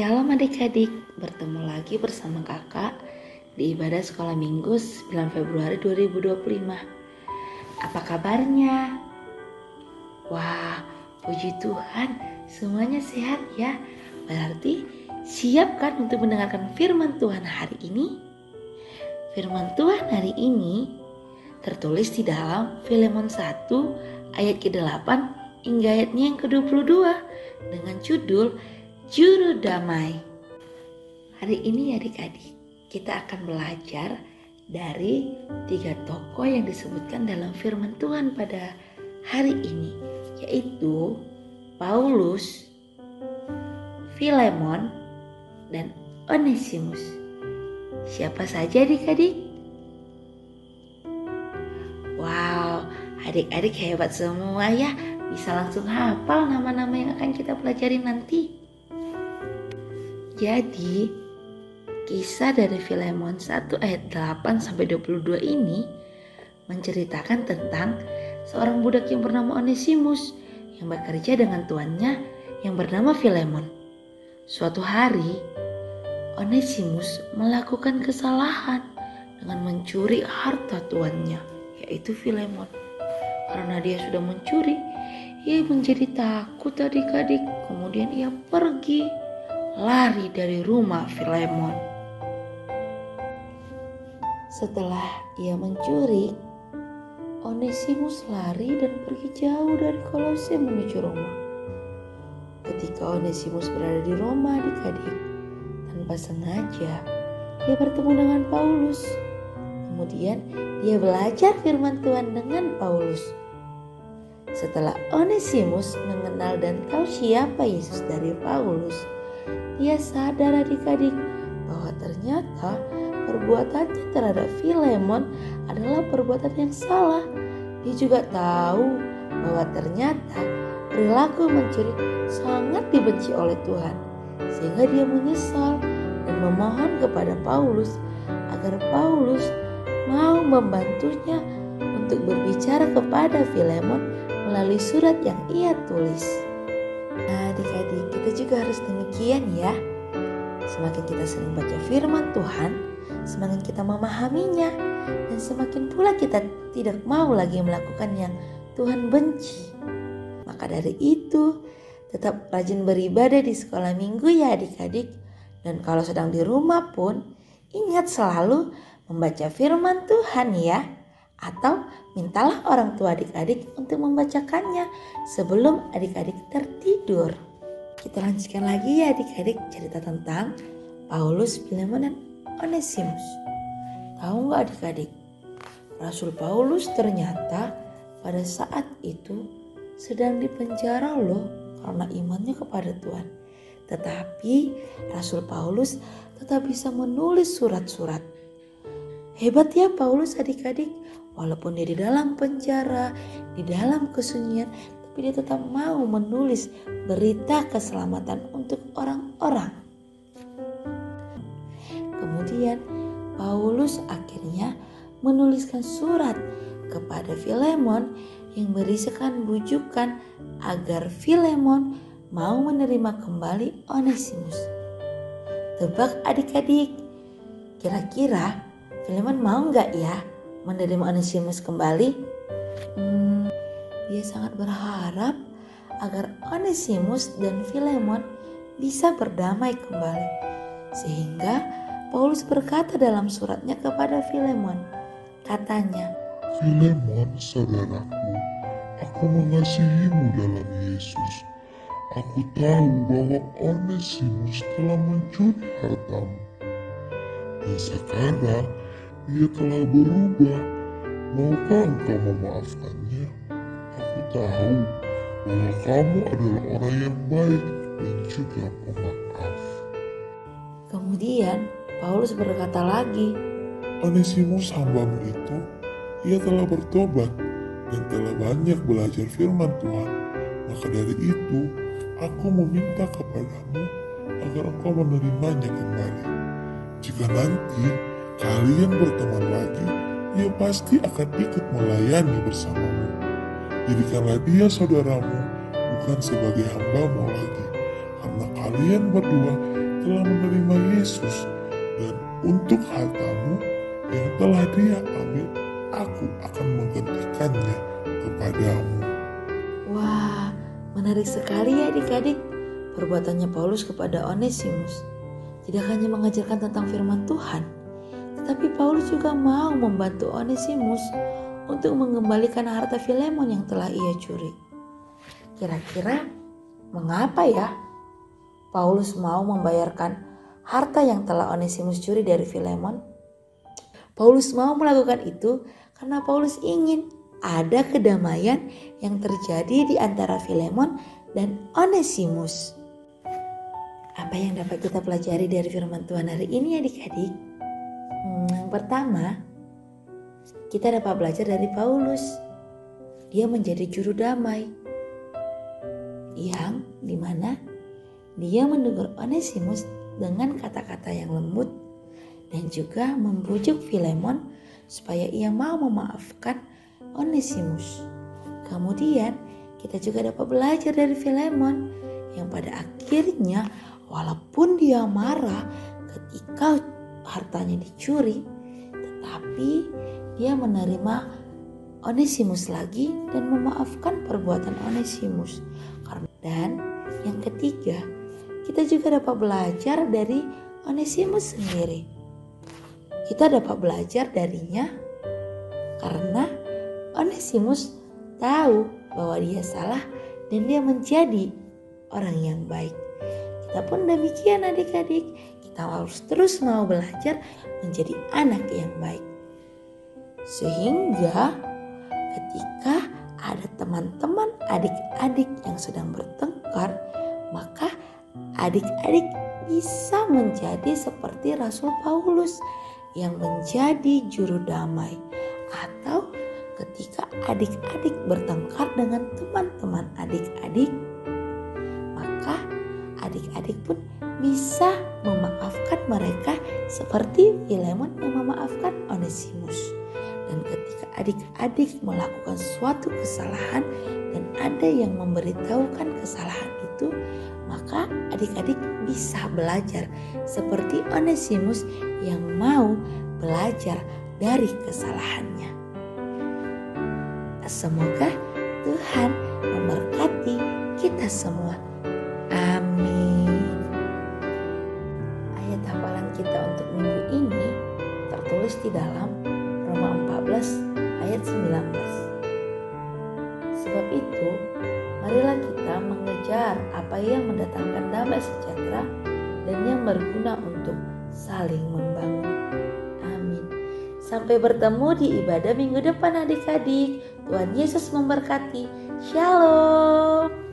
Shalom adik-adik, bertemu lagi bersama kakak di ibadah sekolah minggu 9 Februari 2025. Apa kabarnya? Wah, puji Tuhan, semuanya sehat ya. Berarti siap kan untuk mendengarkan firman Tuhan hari ini? Firman Tuhan hari ini tertulis di dalam Filemon 1 ayat ke-8 hingga ayatnya yang ke-22 dengan judul Juru Damai. Hari ini adik-adik kita akan belajar dari 3 tokoh yang disebutkan dalam firman Tuhan pada hari ini, yaitu Paulus, Filemon, dan Onesimus. Siapa saja adik-adik? Wow, adik-adik hebat semua ya, bisa langsung hafal nama-nama yang akan kita pelajari nanti. Jadi, kisah dari Filemon 1 ayat 8-22 ini menceritakan tentang seorang budak yang bernama Onesimus yang bekerja dengan tuannya yang bernama Filemon. Suatu hari, Onesimus melakukan kesalahan dengan mencuri harta tuannya, yaitu Filemon. Karena dia sudah mencuri, ia menjadi takut adik-adik. Kemudian ia pergi lari dari rumah Filemon. Setelah ia mencuri, Onesimus lari dan pergi jauh dari Kolose menuju Roma. Ketika Onesimus berada di Roma adik-adik, tanpa sengaja dia bertemu dengan Paulus. Kemudian dia belajar firman Tuhan dengan Paulus. Setelah Onesimus mengenal dan tahu siapa Yesus dari Paulus, dia sadar adik-adik bahwa ternyata perbuatannya terhadap Filemon adalah perbuatan yang salah. Dia juga tahu bahwa ternyata perilaku mencuri sangat dibenci oleh Tuhan. Sehingga dia menyesal dan memohon kepada Paulus agar Paulus mau membantunya untuk berbicara kepada Filemon melalui surat yang ia tulis. Nah adik-adik, kita juga harus demikian ya. Semakin kita sering baca firman Tuhan, semakin kita memahaminya, dan semakin pula kita tidak mau lagi melakukan yang Tuhan benci. Maka dari itu, tetap rajin beribadah di sekolah minggu ya adik-adik. Dan kalau sedang di rumah pun, ingat selalu membaca firman Tuhan ya. Atau mintalah orang tua adik-adik untuk membacakannya sebelum adik-adik tertidur. Kita lanjutkan lagi ya adik-adik cerita tentang Paulus, Filemon, dan Onesimus. Tahu gak adik-adik? Rasul Paulus ternyata pada saat itu sedang dipenjara loh karena imannya kepada Tuhan. Tetapi Rasul Paulus tetap bisa menulis surat-surat. Hebat ya Paulus adik-adik. Walaupun dia di dalam penjara, di dalam kesunyian, tapi dia tetap mau menulis berita keselamatan untuk orang-orang. Kemudian Paulus akhirnya menuliskan surat kepada Filemon yang berisikan bujukan agar Filemon mau menerima kembali Onesimus. Tebak adik-adik, kira-kira Filemon mau gak ya menerima Onesimus kembali? Dia sangat berharap agar Onesimus dan Filemon bisa berdamai kembali. Sehingga Paulus berkata dalam suratnya kepada Filemon, katanya, Filemon, saudaraku, aku mengasihimu dalam Yesus. Aku tahu bahwa Onesimus telah mencuri hartamu. Dan sekarang dia telah berubah. Maukah engkau memaafkannya? Aku tahu bahwa kamu adalah orang yang baik dan juga pemaaf. Kemudian Paulus berkata lagi, Onesimus hambamu itu, ia telah bertobat dan telah banyak belajar firman Tuhan. Maka dari itu, aku meminta kepadamu agar engkau menerimanya kembali. Jika nanti kalian berteman lagi, ia pasti akan ikut melayani bersamamu. Jadikanlah dia saudaramu, bukan sebagai hambamu lagi, karena kalian berdua telah menerima Yesus, dan untuk hartamu yang telah Dia ambil, aku akan menggantikannya kepadamu. Wah, menarik sekali ya adik-adik perbuatannya Paulus kepada Onesimus. Tidak hanya mengajarkan tentang firman Tuhan, tetapi Paulus juga mau membantu Onesimus untuk mengembalikan harta Filemon yang telah ia curi. Kira-kira mengapa ya Paulus mau membayarkan harta yang telah Onesimus curi dari Filemon? Paulus mau melakukan itu karena Paulus ingin ada kedamaian yang terjadi di antara Filemon dan Onesimus. Apa yang dapat kita pelajari dari firman Tuhan hari ini adik-adik? Yang pertama, kita dapat belajar dari Paulus. Dia menjadi juru damai, yang dimana dia menegur Onesimus dengan kata-kata yang lembut dan juga membujuk Filemon supaya ia mau memaafkan Onesimus. Kemudian kita juga dapat belajar dari Filemon yang pada akhirnya walaupun dia marah ketika hartanya dicuri, tetapi dia menerima Onesimus lagi dan memaafkan perbuatan Onesimus. Dan yang ketiga, kita juga dapat belajar dari Onesimus sendiri. Kita dapat belajar darinya karena Onesimus tahu bahwa dia salah dan dia menjadi orang yang baik. Kita pun demikian adik-adik, kita harus terus mau belajar menjadi anak yang baik. Sehingga ketika ada teman-teman adik-adik yang sedang bertengkar, maka adik-adik bisa menjadi seperti Rasul Paulus yang menjadi juru damai. Atau ketika adik-adik bertengkar dengan teman-teman adik-adik, maka adik-adik pun bisa memaafkan mereka seperti Filemon yang memaafkan Onesimus. Dan ketika adik-adik melakukan suatu kesalahan dan ada yang memberitahukan kesalahan itu, maka adik-adik bisa belajar seperti Onesimus yang mau belajar dari kesalahannya. Semoga Tuhan memberkati kita semua. Amin. Ayat hafalan kita untuk minggu ini tertulis di dalam Roma 14 ayat 19. Sebab itu, marilah kita mengejar apa yang mendatangkan damai sejahtera dan yang berguna untuk saling membangun. Amin. Sampai bertemu di ibadah minggu depan adik-adik. Tuhan Yesus memberkati. Shalom.